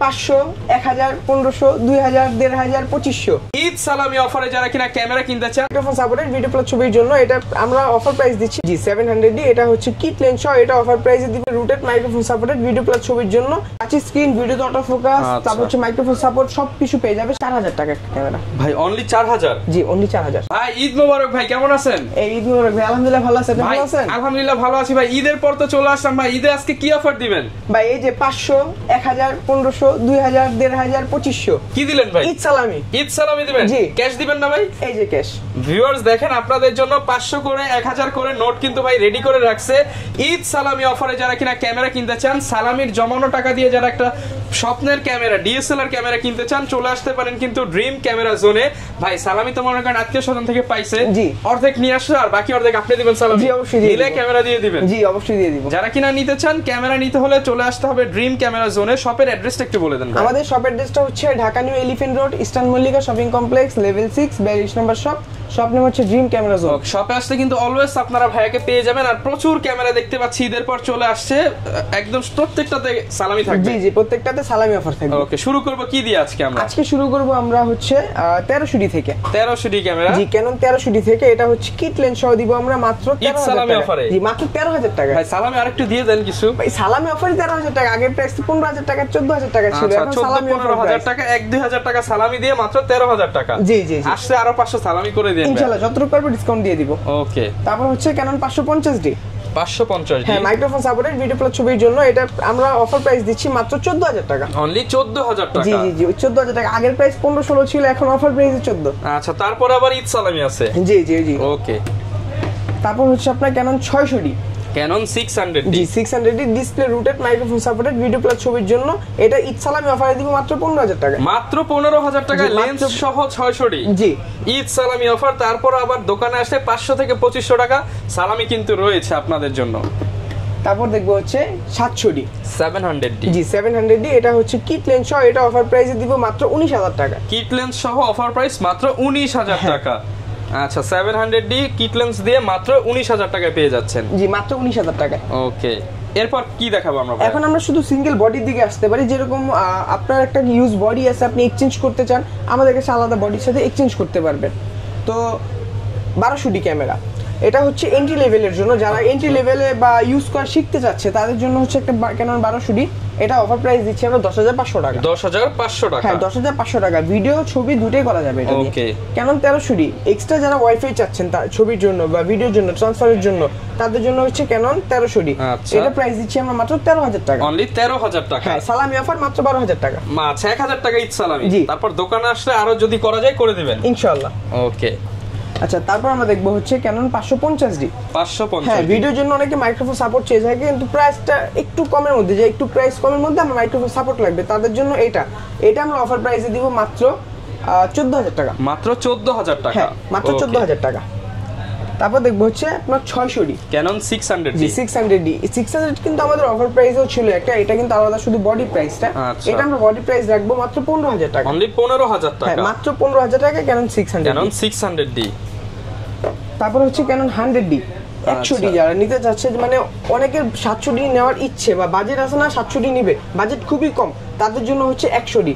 500, 1000, 1500, 2000, 1500, 2500 ঈদ সালামি অফারে যারা কিনা ক্যামেরা কিনতে চান মাইক্রোফোন সাপোর্টেড ভিডিও প্লাস ছবির জন্য এটা আমরা অফার প্রাইস দিচ্ছি জি 700 ডি। এটা হচ্ছে কিট লেন্স সহ এটা অফার প্রাইসে দিবে rooted microphone supported video plus ছবির জন্য টাচ স্ক্রিন ভিডিওতে অটো ফোকাস তারপর হচ্ছে মাইক্রোফোন সাপোর্ট সবকিছু পেয়ে যাবে 4000 টাকা একটা ক্যামেরা ভাই অনলি 4000 জি অনলি 4000 ভাই ঈদ মোবারক ভাই কেমন আছেন এই ঈদ মোবারক ভাই আলহামদুলিল্লাহ ভালো আছেন ভালো আছেন আলহামদুলিল্লাহ ভালো আছি ভাই ঈদের পর তো চলে আসলাম ভাই ঈদে আজকে কি অফার দিবেন ভাই এই যে 500, 1000, 1500, 2000, 1500, 2500 কি দিলেন ভাই ঈদ সালামি দিবেন জি ক্যাশ দিবেন না ভাই এই যে ক্যাশ ভিউয়ার্স দেখেন আপনাদের জন্য 500 করে 1000 করে নোট কিন্তু ভাই রেডি করে রাখছে ঈদ সালামি অফারে যারা কিনা ক্যামেরা কিনতে চান সালামির জমানো টাকা দিয়ে যারা একটা স্বপ্নের ক্যামেরা ডিএসএলআর ক্যামেরা কিনতে চান চলে আসতে পারেন কিন্তু ড্রিম ক্যামেরা জোনে ভাই সালামি তো মনে করেন আত্মীয় স্বজন থেকে পাইছে জি অর্ধেক নিয়ে আসছে আর বাকি অর্ধেক আপনি দিবেন সালামি জি অবশ্যই দিয়ে দিলে ক্যামেরা দিয়ে দিবেন জি অবশ্যই দিয়ে দিব যারা কিনা নিতে চান ক্যামেরা নিতে হলে চলে আসতে হবে ড্রিম ক্যামেরা জোনে শপের অ্যাড্রেসটা একটু বলে দেন আমাদের শপের অ্যাড্রেসটা হচ্ছে Dhaka new elephant road eastern Mallika shopping complex level 6 42 নম্বর শপ নেম হচ্ছে ড্রিম ক্যামেরা জোন শপে আসলে কিন্তু অলওয়েজ আপনারা ভাইয়াকে পেয়ে যাবেন আর প্রচুর ক্যামেরা দেখতে পাচ্ছি ঈদের পর চলে আসছে একদম প্রত্যেকটাতে সালামি থাকবে জি জি প্রত্যেকটাতে সালামি অফার থাকবে ওকে শুরু করব কি দিয়ে আজকে শুরু করব আমরা হচ্ছে 1300 ডি থেকে 1300 ডি ক্যামেরা জি ক্যানন 1300 ডি থেকে এটা হচ্ছে কিট লেন্স সহ দিব আমরা মাত্র 13000 টাকা জি মাত্র 13000 টাকা ভাই সালামি আরেকটু দিয়ে দেন কিছু ভাই সালামি অফারে 13000 টাকা আগের প্রাইস 15000 টাকা 14000 টাকা ছিল এখন সালামি 15000 টাকা 1-2000 টাকা সালামি দিয়ে মাত্র 13000 টাকা জি জি আসলে আরো 500 সালামি করে দেন ইনশাআল্লাহ যতটুকু পারবো ডিসকাউন্ট দিয়ে দিব ওকে তারপর হচ্ছে ক্যানন 550 ডি 550 হ্যাঁ মাইক্রোফোন সাপোর্টেড ভিডিও প্লাস ছবির জন্য এটা আমরা অফার প্রাইস দিচ্ছি মাত্র 14000 টাকা অনলি 14000 টাকা জি জি জি 14000 টাকা আগের প্রাইস 15-16 ছিল এখন অফার প্রাইসে 14 আচ্ছা তারপর আবার ঈদ সালামি আছে জি জি জি ওকে তারপর হচ্ছে আপনার ক্যানন 600 ডি ক্যানন 600 জি 600 D display rooted microphone supported video plus ছবির জন্য এটা ঈদ সালামি অফারে দিব মাত্র 15000 টাকা মাত্র 15000 টাকা লেন্স সহ 600 ডি জি ঈদ সালামি অফার তারপর আবার দোকানে আসলে 500 থেকে 2500 টাকা সালামি কিন্তু রয়েছে আপনাদের জন্য তারপর দেখবো হচ্ছে 700 ডি 700 ডি জি 700 ডি এটা হচ্ছে কিট লেন্স সহ এটা অফার প্রাইসে দিব মাত্র 19000 টাকা কিট লেন্স সহ অফার প্রাইস মাত্র 19000 টাকা আচ্ছা 700 ডি কিট লেন্স দিয়ে মাত্র 19000 টাকায় পেয়ে যাচ্ছেন জি মাত্র 19000 টাকা ওকে এরপর কি দেখাবো আমরা এখন আমরা শুধু সিঙ্গেল বডির দিকে আসতে পারি যেরকম আপনার একটা ইউজ বডি আছে আপনি এক্সচেঞ্জ করতে চান আমাদের কাছে আলাদা বডির সাথে এক্সচেঞ্জ করতে পারবেন তো 1200 ডি ক্যামেরা এটা হচ্ছে এন্ট্রি লেভেলের জন্য যারা এন্ট্রি লেভেলে বা ইউজ করা শিখতে যাচ্ছে তাদের জন্য হচ্ছে একটা ক্যানন 1200 ডি এটা অফার প্রাইস দিচ্ছি আমরা 10500 টাকা 10500 টাকা হ্যাঁ 10500 টাকা ভিডিও ছবি দুটোই করা যাবে এটা দিয়ে ওকে ক্যানন 1300 ডি এক্সট্রা যারা ওয়াইফাই চাচ্ছেন তার ছবির জন্য বা ভিডিওর জন্য ট্রান্সফারের জন্য তাদের জন্য হচ্ছে ক্যানন 1300 ডি এটা প্রাইস দিচ্ছি আমরা মাত্র 13000 টাকা অনলি 13000 টাকা হ্যাঁ সালামি অফার মাত্র 12000 টাকা আচ্ছা 1000 টাকা ঈদ সালামি তারপর দোকানে আসলে আরো যদি করা যায় করে দিবেন ইনশাআল্লাহ ওকে আচ্ছা তারপর আমরা দেখবো হচ্ছে ক্যানন 550 ডি 550 হ্যাঁ ভিডিওর জন্য অনেকে মাইক্রোফোন সাপোর্ট চেয়ে থাকে কিন্তু প্রাইসটা একটু কমের মধ্যে যে একটু প্রাইস কমের মধ্যে আমরা মাইক্রোফোন সাপোর্ট লাগবে তাদের জন্য এটা আমরা অফার প্রাইসে দিব মাত্র 14000 টাকা মাত্র 14000 টাকা মাত্র 14000 টাকা তারপর দেখবো হচ্ছে আপনার 600 ডি ক্যানন 600 ডি 600 ডি 600 কিন্তু আমাদের অফার প্রাইসেও ছিল একটা এটা কিন্তু আলাদা শুধু বডি প্রাইসটা এটা আমরা বডি প্রাইস রাখবো মাত্র 15000 টাকা অনলি 15000 টাকা হ্যাঁ মাত্র 15000 টাকা ক্যানন 600 ক্যানন 600 ডি তারপর হচ্ছে ক্যানন 100 ডি 100 ডি যারা নিতে চাচ্ছে মানে অনেকের 700 ডি নেওয়ার ইচ্ছে বা বাজেট আছে না 700 ডি নিবে বাজেট খুবই কম তাদের জন্য হচ্ছে 100 ডি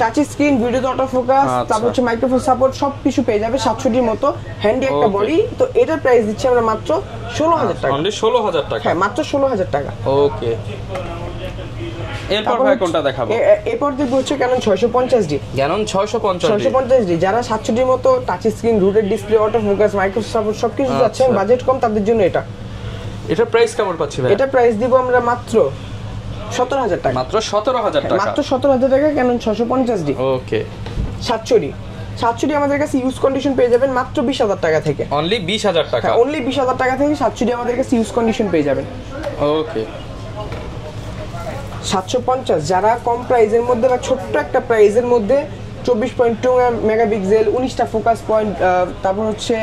টাচ স্ক্রিন ভিডিওতে অটো ফোকাস তারপর হচ্ছে মাইক্রোফোন সাপোর্ট সবকিছু পেয়ে যাবে 700 ডির মতো হ্যান্ডি একটা বডি তো এটার প্রাইস দিচ্ছি আমরা মাত্র 16000 টাকা অনলি 16000 টাকা হ্যাঁ মাত্র 16000 টাকা ওকে এরপর ভাই কোনটা দেখাবো এরপর দেখব হচ্ছে ক্যানন 650 ডি ক্যানন 650 ডি যারা 700 ডির মতো touch screen rooted display auto focus microphone support সবকিছু যাচ্ছে বাজেট কম তাদের জন্য এটা প্রাইস কেমন পাচ্ছি ভাই এটা প্রাইস দিব আমরা মাত্র 17000 টাকা মাত্র 17000 টাকা মাত্র 17000 টাকা ক্যানন 650 ডি ওকে 700 ডি আমাদের কাছে ইউজ কন্ডিশন পেয়ে যাবেন মাত্র 20000 টাকা থেকে অনলি 20000 টাকা অনলি 20000 টাকা থেকে 700 ডি আমাদের কাছে ইউজ কন্ডিশন পেয়ে যাবেন ওকে 750 যারা কম প্রাইসের মধ্যে বা ছোট্ট একটা প্রাইসের মধ্যে 24.2 মেগাপিক্সেল 19টা ফোকাস পয়েন্ট তারপর হচ্ছে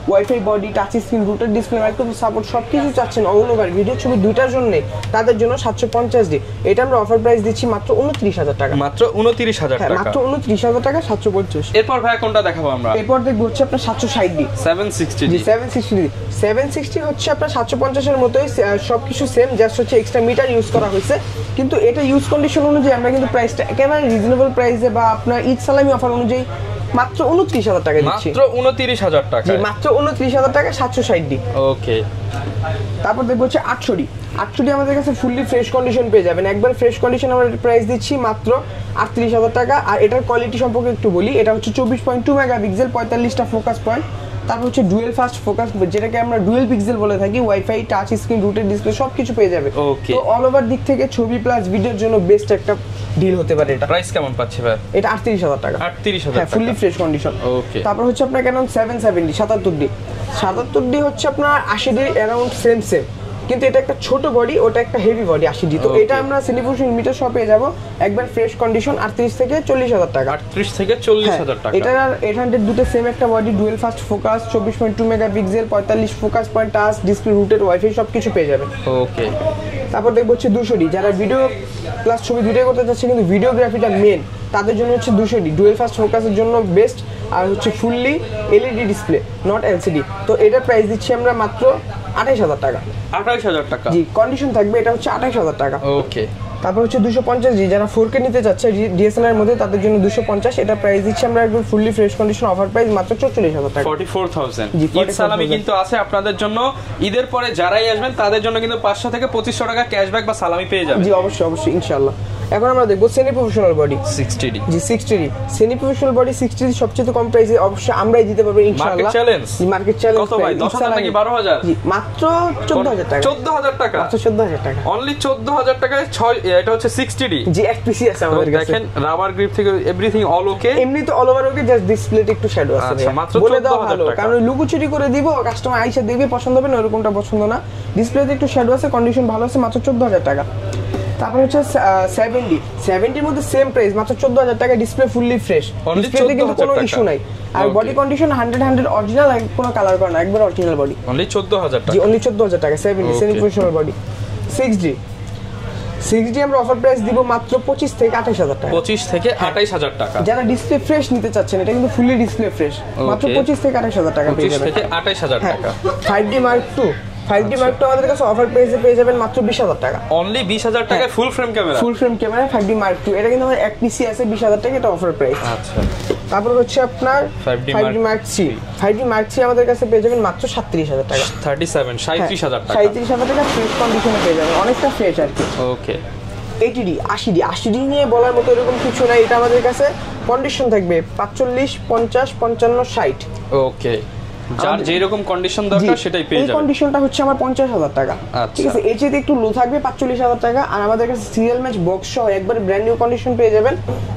wifi body touch screen rooted display microphone support সবকিছু চাচ্ছেন অল ওভার ভিডিও ছবি দুইটার জন্য তাদের জন্য 750 ডি এটা আমরা অফার প্রাইস দিচ্ছি মাত্র 29000 টাকা মাত্র 29000 টাকা মাত্র 29000 টাকা 750 এরপর ভাই কোনটা দেখাবো আমরা এরপর দেখব হচ্ছে আপনার 760 ডি 760 ডি 760 হচ্ছে আপনার 750 এর মতোই সবকিছু সেম জাস্ট হচ্ছে এক্সট্রা মিটার ইউজ করা হয়েছে কিন্তু এটা ইউজ কন্ডিশন অনুযায়ী আমরা কিন্তু প্রাইসটা একেবারে রিজনেবল প্রাইসে বা আপনার ঈদ সালামি অফার অনুযায়ী মাত্র 29,000 টাকা দিচ্ছি। মাত্র 29,000 টাকা। জি মাত্র 29,000 টাকা 760D। ওকে, তারপর দেখবো হচ্ছে 800D। 800D আমাদের কাছে ফুললি ফ্রেশ কন্ডিশন পেয়ে যাবেন, একবার ফ্রেশ কন্ডিশন আমরা প্রাইস দিচ্ছি মাত্র 38,000 টাকা। আর এটার কোয়ালিটি সম্পর্কে একটু বলি, এটা হচ্ছে 24.2 মেগাপিক্সেল, 45টা ফোকাস পয়েন্ট, তারপর হচ্ছে ডুয়েল ফাস্ট ফোকাস যেটাকে আমরা ডুয়েল পিক্সেল বলে থাকি, wifi, touch screen, rooted display সবকিছু পেয়ে যাবে। ওকে, তো অল ওভার দিক থেকে ছবি প্লাস ভিডিওর জন্য বেস্ট একটা ডিল হতে পারে এটা। প্রাইস কেমন পাচ্ছি ভাই? এটা 38,000 টাকা। 38,000 হ্যাঁ, ফুললি ফ্রেশ কন্ডিশন। ওকে, তারপর হচ্ছে আপনার Canon 770 77D। 77D হচ্ছে আপনার 80D অ্যারাউন্ড সেম, কিন্তু এটা একটা ছোট বডি, ওটা একটা হেভি বডি 80D। তো এটা আমরা সিনিপুরুষ মিটার শপে যাব, একবার ফ্রেশ কন্ডিশন 38 থেকে 40,000 টাকা। 38 থেকে 40,000 টাকা। এটা আর 800 দুটো সেম একটা body, dual fast focus, 24.2 megapixel, 45 focus point, touch display, rooted wifi সবকিছু পেয়ে যাবেন। ওকে, তারপর দেখবো হচ্ছে 200D, যারা ভিডিও প্লাস ছবি দুটোই করতে চাচ্ছে কিন্তু ভিডিওগ্রাফিটা মেন, তাদের জন্য হচ্ছে 200D ডুয়েল ফাস্ট ফোকাসের জন্য বেস্ট, আর হচ্ছে fully LED display, not LCD. তো এটার প্রাইস দিচ্ছি আমরা মাত্র 28,000 টাকা। 28,000 টাকা। জি, কন্ডিশন থাকবে, এটা হচ্ছে 28,000 টাকা। ওকে, তারপর হচ্ছে 250G, যারা 4K নিতে চাচ্ছে ডিএসএলআর মধ্যে, তাদের জন্য 250, এটা প্রাইস দিচ্ছি আমরা একদম fully fresh condition offer price মাত্র 44,000 টাকা। 44,000। জি, ঈদ সালামি কিন্তু আছে আপনাদের জন্য, ঈদের পরে যারাই আসবেন তাদের জন্য কিন্তু 500 থেকে 2500 টাকা ক্যাশব্যাক বা সালামি পেয়ে যাবেন। জি অবশ্যই ইনশাআল্লাহ। এখন আমরা দেখবো সেমি প্রফেশনাল বডি 60D। জি 60D semi professional body 60D সবচেয়ে কম প্রাইসে অবশ্যই আমরাই দিতে পারবো ইনশাআল্লাহ। Market challenge. জি মার্কেট চ্যালেঞ্জ। কত ভাই? 10,000 নাকি 12,000? জি মাত্র 14,000 টাকা। 14,000 টাকা। মাত্র 14,000 টাকা। অনলি 14,000 টাকায় 6, এটা হচ্ছে 60D। জি এক পিসি আছে আমাদের কাছে। দেখেন রাবার গ্রিপ থেকে এভরিথিং অল ওকে। এমনি তো অল ওভার ওকে, জাস্ট ডিসপ্লেতে একটু শ্যাডো আছে। আচ্ছা, মাত্র বলে দাও 14,000 ভালো, টাকা। কারণ লুকোচুরি করে দিব, কাস্টমার আইসা দেখবে পছন্দ হবে না, ওরকমটা পছন্দ না। ডিসপ্লেতে একটু শ্যাডো আছে, কন্ডিশন ভালো আছে, মাত্র 14,000 টাকা। তারপর হচ্ছে 70 মধ্যে সেম প্রাইস মাত্র 14,000 টাকা, ডিসপ্লে ফুললি ফ্রেশ, ডিসপ্লেতে কিন্তু কোনো ইস্যু নাই। আর বডি কন্ডিশন 100 অরিজিনাল, কোনো কালার করা না, একবার অরিজিনাল বডি। অনলি 14,000 টাকা। জি অনলি 14,000 টাকা 70 সেমি প্রফেশনাল বডি। 6D আমরা অফার প্রাইস দিব মাত্র 25 থেকে 28,000 টাকা। 25 থেকে 28,000 টাকা। যারা ডিসপ্লে ফ্রেশ নিতে চাচ্ছেন, এটা কিন্তু ফুললি ডিসপ্লে ফ্রেশ, মাত্র 25 থেকে 28,000 টাকা পেয়ে 25 যাবেন। থেকে 28,000 টাকা। 5D Mark II আমাদের কাছে অফার প্রাইসে পেয়ে যাবেন মাত্র 20,000 টাকা। অনলি 20,000 টাকায় ফুল ফ্রেম ক্যামেরা। ফুল frame camera 5D Mark II, এটা কিন্তু আমাদের এক পিসি আছে 20,000 টাকা, এটা অফার প্রাইস। আচ্ছা, তারপর হচ্ছে আপনার 5D Mark III। 5D Mark III আমাদের কাছে পেয়ে যাবেন মাত্র 37,000 টাকা। 37,000 টাকা। 37,000 টাকা ফ্রেশ কন্ডিশনে পেয়ে যাবেন, অনেকটা ফ্রেশ আর কি। ওকে, 80D নিয়ে বলার মতো এরকম কিছু নাই, এটা আমাদের কাছে কন্ডিশন থাকবে 45, 50, 55, 60। ওকে, যার যেই রকম কন্ডিশন দরকার সেটাই পেয়ে যাবেন। এই কন্ডিশনটা হচ্ছে আমার 50,000 টাকা। ঠিক আছে, এর চেয়ে একটু লো থাকবে 45,000 টাকা। আর আমাদের কাছে সিরিয়াল ম্যাচ বক্স সহ একবার ব্র্যান্ড নিউ কন্ডিশন পেয়ে যাবেন,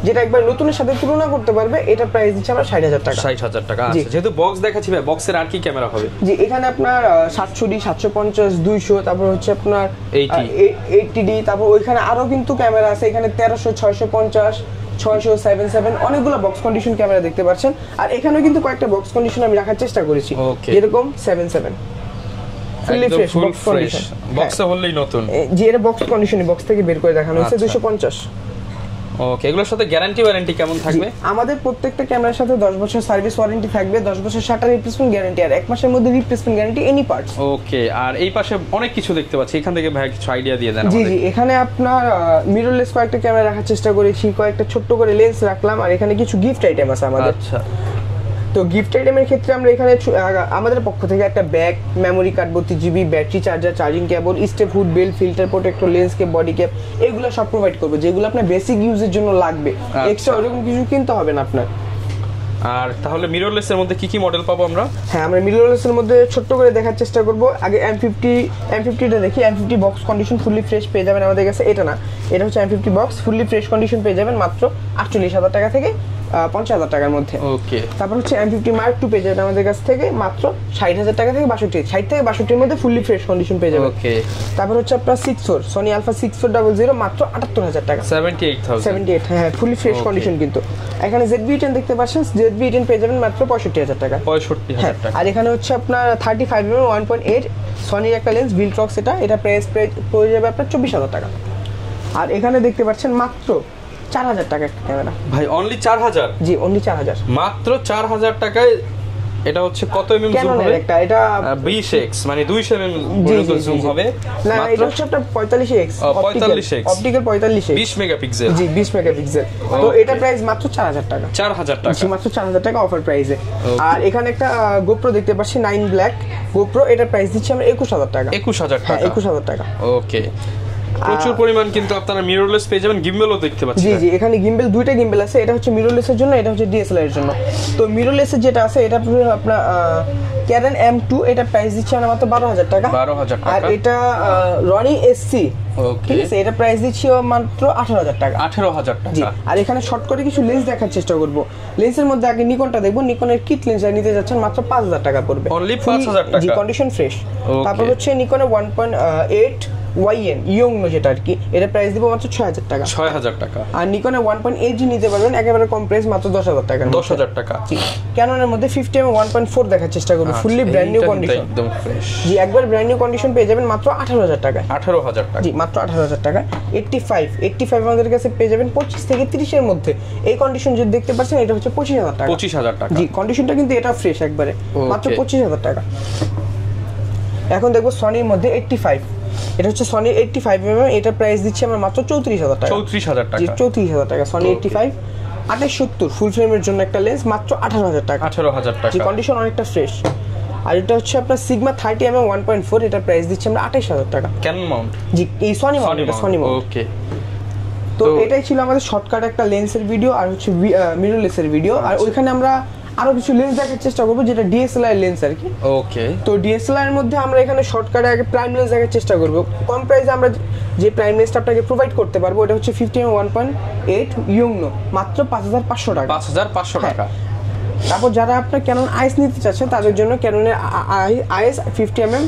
যেটা একবার নতুনের সাথে তুলনা করতে পারবে। এটা প্রাইস দিচ্ছে আমরা 60,000 টাকা। 60,000 টাকা। আচ্ছা, যেহেতু বক্স দেখাচ্ছি ভাই, বক্সের আর কি ক্যামেরা হবে? জি এখানে আপনার 700D, 750, 200, তারপর হচ্ছে আপনার 80D, তারপর ওইখানে আরো কিন্তু ক্যামেরা আছে, এখানে 1300, 650, 600, 77 অনেকগুলো বক্স কন্ডিশন ক্যামেরা দেখতে পাচ্ছেন। আর এখানেও কিন্তু কয়েকটা বক্স কন্ডিশন আমি রাখার চেষ্টা করেছি, যেরকম 77 ফুললি ফ্রেশ বক্স কন্ডিশন, বক্সে হলেই নতুন। জি এটা বক্স কন্ডিশনে বক্স থেকে বের করে দেখানো হয়েছে 250। ওকে, এগুলোর সাথে গ্যারান্টি ওয়ারেন্টি কেমন থাকবে? আমাদের প্রত্যেকটা ক্যামেরার সাথে 10 বছর সার্ভিস ওয়ারেন্টি থাকবে, 10 বছর শাটার রিপ্লেসমেন্ট গ্যারান্টি, আর 1 মাসের মধ্যে রিপ্লেসমেন্ট গ্যারান্টি এনি পার্টস। ওকে, আর এই পাশে অনেক কিছু দেখতে পাচ্ছি, এখান থেকে ভাই কিছু আইডিয়া দিয়ে দেন। জি এখানে আপনার মিররলেস কয়েকটা ক্যামেরা রাখার চেষ্টা করেছি, কয়েকটা ছোট্ট করে লেন্স রাখলাম, আর এখানে কিছু গিফট আইটেম আছে আমাদের। আচ্ছা, তো গিফট আইটেমের ক্ষেত্রে আমরা এখানে আমাদের পক্ষ থেকে একটা bag, memory card, 32GB, battery charger, charging cable, step hood, বেল, filter protector, lens cap, body cap, এগুলো সব প্রোভাইড করবো, যেগুলো আপনার বেসিক ইউজের জন্য লাগবে, এক্সট্রা ওরকম কিছু কিনতে হবে না আপনার। আর তাহলে মিররলেসের মধ্যে কি কি মডেল পাবো আমরা? হ্যাঁ, আমরা মিররলেসের মধ্যে ছোট্ট করে দেখার চেষ্টা করব। আগে M50টা দেখি। M50 box condition fully fresh পেয়ে যাবেন আমাদের কাছে। এটা না, এটা হচ্ছে M50 box fully fresh condition পেয়ে যাবেন মাত্র 48,000 টাকা থেকে 50,000 টাকার মধ্যে। ওকে, তারপর হচ্ছে M50 Mark II পেয়ে যাবেন আমাদের কাছ থেকে মাত্র 60,000 টাকা থেকে 60 থেকে 62-এর মধ্যে ফুললি ফ্রেশ কন্ডিশন পেয়ে যাবেন। ওকে, তারপর হচ্ছে আপনার 64 Sony Alpha 6400 মাত্র 78,000 টাকা। 78,000 হ্যাঁ, ফুললি ফ্রেশ কন্ডিশন কিন্তু। এখানে ZV-10 দেখতে পাচ্ছেন, ZV-10 পেয়ে যাবেন মাত্র 65,000 টাকা। 65,000 টাকা। আর এখানে হচ্ছে আপনার 35mm 1.8 সনির একটা লেন্স Viltrox, এটা প্রাইস পড়ে যাবে আপনার 24,000 টাকা। আর এখানে দেখতে পাচ্ছেন মাত্র 4,000 টাকা একটা ক্যামেরা। ভাই অনলি 4,000? জি অনলি 4,000। মাত্র 4,000 টাকায় এটা হচ্ছে কত এমএম জুম ক্যাননের হবে? একটা, এটা 20x মানে 200 এমএম পর্যন্ত জুম হবে। না এটা হচ্ছে আপনার 45x, 45x optical 45x, 20 megapixel. জি 20 মেগাপিক্সেল। তো এটা প্রাইস মাত্র 4000 টাকা। 4000 টাকা, জি মাত্র 4000 টাকা অফার প্রাইসে। আর এখানে একটা গোপ্রো দেখতে পাচ্ছি 9 ব্ল্যাক গোপ্রো, এটা প্রাইস দিচ্ছি আমরা 21000 টাকা। 21000 টাকা, 21000 টাকা। ওকে, প্রচুর পরিমাণ কিন্তু আপনারা মিররলেস পেয়ে যাবেন, গিম্বেলও দেখতে পাচ্ছেন। জি জি, এখানে গিম্বেল, দুইটা গিম্বেল আছে, এটা হচ্ছে মিররলেসের জন্য, এটা হচ্ছে ডিএসএলআর এর জন্য। তো মিররলেসের যেটা আছে এটা আপনার ক্যানন M2, এটা প্রাইস দিচ্ছি আমরা মাত্র 12000 টাকা। 12000 টাকা। আর এটা রনি SC, ওকে, ঠিক আছে, এটা প্রাইস দিচ্ছি মাত্র 18000 টাকা। 18000 জি। টাকা। আর এখানে শর্ট করে কিছু লেন্স দেখার চেষ্টা করব। লেন্সের মধ্যে আগে নিকনটা দেখবো, নিকনের কিট লেন্স নিতে যাচ্ছেন মাত্র 5000 টাকা পড়বে, অনলি 5000 টাকা। জি, কন্ডিশন ফ্রেশ। Okay. তারপর হচ্ছে নিকনের 1.8 YN ইয়ংনো যেটা আর কি, এটা প্রাইস দিব মাত্র 6000 টাকা। 6000 টাকা। আর নিকনের 1.8G নিতে পারবেন একেবারে কম প্রাইস মাত্র 10000 টাকা। 10000 টাকা। জি। ক্যাননের মধ্যে 50mm 1.4 দেখার চেষ্টা করব, ফুললি আচ্ছা, ব্র্যান্ড নিউ এইটা কন্ডিশন, একদম ফ্রেশ। জি একবার ব্র্যান্ড নিউ কন্ডিশন পেয়ে যাবেন মাত্র 18000 টাকায়। 18000 টাকা। জি মাত্র 18000 টাকা। 85 আমাদের কাছে পেয়ে যাবেন 25 থেকে 30 এর মধ্যে। এই কন্ডিশন যে দেখতে পাচ্ছেন এটা হচ্ছে 25000 টাকা। 25000 টাকা। জি, কন্ডিশনটা কিন্তু এটা ফ্রেশ একবারে, মাত্র 25000 টাকা। এখন দেখবো সনির মধ্যে 85, এটা হচ্ছে সনি 85mm, এটা প্রাইস দিচ্ছি আমরা মাত্র 34000 টাকা। 34000 জি টাকা। 34000 টাকা সনি 85 2870 ফুল ফ্রেমের জন্য একটা লেন্স মাত্র 18000 টাকা। 18000 টাকা। জি, কন্ডিশন অনেকটা ফ্রেশ। আর এটা হচ্ছে আপনার সিগমা 30mm 1.4, এটা প্রাইস দিচ্ছি আমরা 28000 টাকা। Canon Mount. জি, এই সনি মাউন্ট। ওকে, তো এটাই ছিল আমাদের শর্টকাট একটা লেন্সের ভিডিও আর হচ্ছে মিররলেসের ভিডিও। আর ওইখানে আমরা আরো কিছু লেন্স দেখার চেষ্টা করবো যেটা ডিএসএলআর লেন্স আর কি। ওকে, তো ডিএসএলআর এর মধ্যে আমরা এখানে শর্টকাটে আগে প্রাইম লেন্স দেখার চেষ্টা করব। কম প্রাইসে আমরা যে প্রাইম লেন্সটা আপনাকে প্রোভাইড করতে পারবো এটা হচ্ছে 50mm 1.8 ইয়ংনো, মাত্র 5500 টাকা। 5500 টাকা। তারপর যারা আপনার ক্যানন আইএস নিতে চাচ্ছেন তাদের জন্য ক্যাননের আইএস 50mm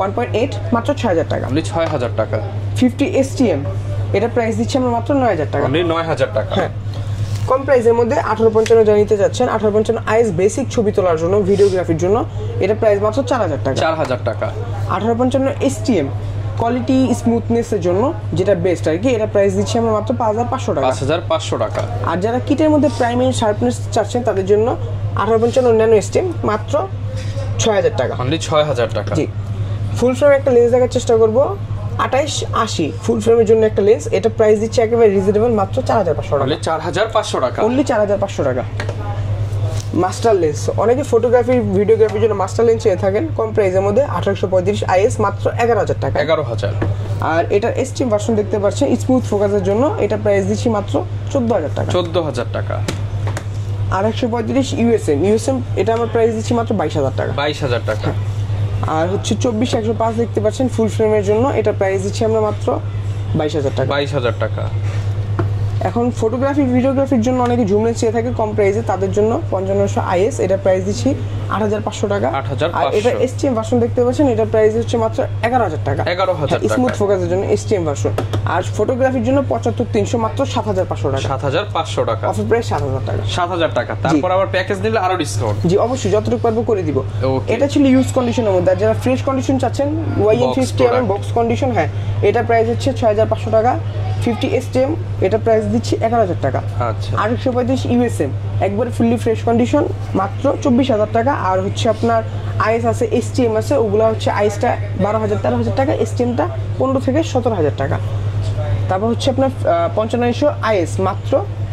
1.8 মাত্র 6000 টাকা। অনলি 6000 টাকা। 50 STM, এটা প্রাইস দিচ্ছি আমরা মাত্র 9000 টাকা। অনলি 9000 টাকা। হ্যাঁ, কম প্রাইসের মধ্যে 1855 যা নিতে যাচ্ছেন, 1855 আইএস বেসিক ছবি তোলার জন্য, ভিডিওগ্রাফির জন্য, এটা প্রাইস মাত্র 4000 টাকা। 4000 টাকা। 1855 STM কোয়ালিটি স্মুথনেসের জন্য যেটা বেস্ট আর কি, এটা প্রাইস দিচ্ছি আমরা মাত্র 5500 টাকা। 5500 টাকা। আর যারা কিটের মধ্যে প্রাইমারি শার্পনেস চাচ্ছেন তাদের জন্য 1855 ন্যানো STM মাত্র 6000 টাকা। অনলি 6000 টাকা। জি। ফুল ফ্রেম একটা লেন্স দেখার চেষ্টা করব, 2880 ফুল ফ্রেমের জন্য একটা লেন্স, এটা প্রাইস দিচ্ছে একেবারে রিজনেবল মাত্র 4500 টাকা। অনলি 4500 টাকা। অনলি 4500 টাকা। মাস্টার লেন্স, অনেকে ফটোগ্রাফি ভিডিওগ্রাফির জন্য মাস্টার লেন্স চেয়ে থাকেন কম প্রাইসের মধ্যে, 1835 আইএস মাত্র 11000 টাকা। 11000। আর এটার এসটিএম ভার্সন দেখতে পাচ্ছেন স্মুথ ফোকাসের জন্য, এটা প্রাইস দিচ্ছি মাত্র 14000 টাকা। 14000 টাকা। আর 135 ইউএসএম, এটা আমরা প্রাইস দিচ্ছি মাত্র 22000 টাকা। 22000 টাকা। আর হচ্ছে 24-105 দেখতে পাচ্ছেন ফুল ফ্রেমের জন্য, এটা প্রাইস দিচ্ছি আমরা মাত্র 22000 টাকা। 22000 টাকা। এখন ফটোগ্রাফি ভিডিওগ্রাফির জন্য অনেকে জুম লেন্স চেয়ে থাকে কম প্রাইসে, তাদের জন্য 5500 আইএস, এটা প্রাইস দিচ্ছি 8500 টাকা। 8500। আর এটা এসটিএম ভার্সন দেখতে পাচ্ছেন, এটা প্রাইস হচ্ছে মাত্র 11000 টাকা। 11000 টাকা। স্মুথ ফোকাসের জন্য এসটিএম ভার্সন। আর ফটোগ্রাফির জন্য 75300 মাত্র 7500 টাকা। 7500 টাকা। অফার প্রাইস 7000 টাকা। 7000 টাকা। তারপর আবার প্যাকেজ নিলে আরো ডিসকাউন্ট। জি অবশ্যই, যতটুকু পারবো করে দিব। Okay. এটা ছিল ইউজ কন্ডিশনের মধ্যে। আর যারা ফ্রেশ কন্ডিশন চাচ্ছেন YN50 বক্স কন্ডিশন, হ্যাঁ এটা প্রাইস হচ্ছে 6500 টাকা। 50 STM, এটা প্রাইস দিচ্ছি 11000 টাকা। আচ্ছা। 835 ইউএসএম একবারে ফুললি ফ্রেশ কন্ডিশন মাত্র 24000 টাকা। আর হচ্ছে আপনার আইএস আছে, STM আছে, ওগুলো হচ্ছে আইএসটা 12000-13000 টাকা, STMটা 15 থেকে 17000 টাকা। তারপর হচ্ছে আপনার 5500 আইএস মাত্র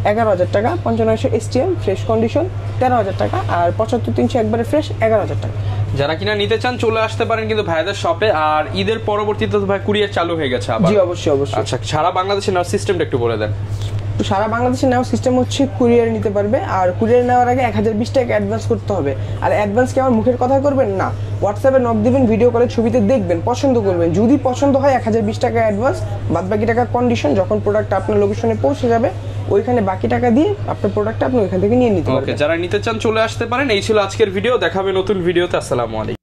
11000 টাকা, 5500 STM ফ্রেশ কন্ডিশন 13000 টাকা, আর 75300 একবারে ফ্রেশ 11000 টাকা। যারা কিনা নিতে চান চলে আসতে পারেন কিন্তু ভাইদের শপে। আর ঈদের পরবর্তীতে তো ভাই কুরিয়ার চালু হয়ে গেছে আবার। জি অবশ্যই অবশ্যই। আচ্ছা, সারা বাংলাদেশে নেওয়ার সিস্টেমটা একটু বলে দেন। তো সারা বাংলাদেশে নেওয়ার সিস্টেম হচ্ছে কুরিয়ার নিতে পারবে। আর কুরিয়ার নেওয়ার আগে 1020 টাকা অ্যাডভান্স করতে হবে। আর অ্যাডভান্স কি আমার মুখের কথা করবেন না, হোয়াটসঅ্যাপে নক দিবেন, ভিডিও কলে ছবিতে দেখবেন, পছন্দ করবেন, যদি পছন্দ হয় 1020 টাকা অ্যাডভান্স, বাদ বাকি টাকা কন্ডিশন, যখন প্রোডাক্ট আপনার লোকেশনে পৌঁছে যাবে ওইখানে বাকি টাকা দিয়ে আপনার প্রোডাক্টটা আপনি ওইখান থেকে নিয়ে নিতে পারবেন। ওকে, যারা নিতে চান চলে আসতে পারেন। এই ছিল আজকের ভিডিও, দেখাবে নতুন ভিডিওতে। আসসালামু আলাইকুম।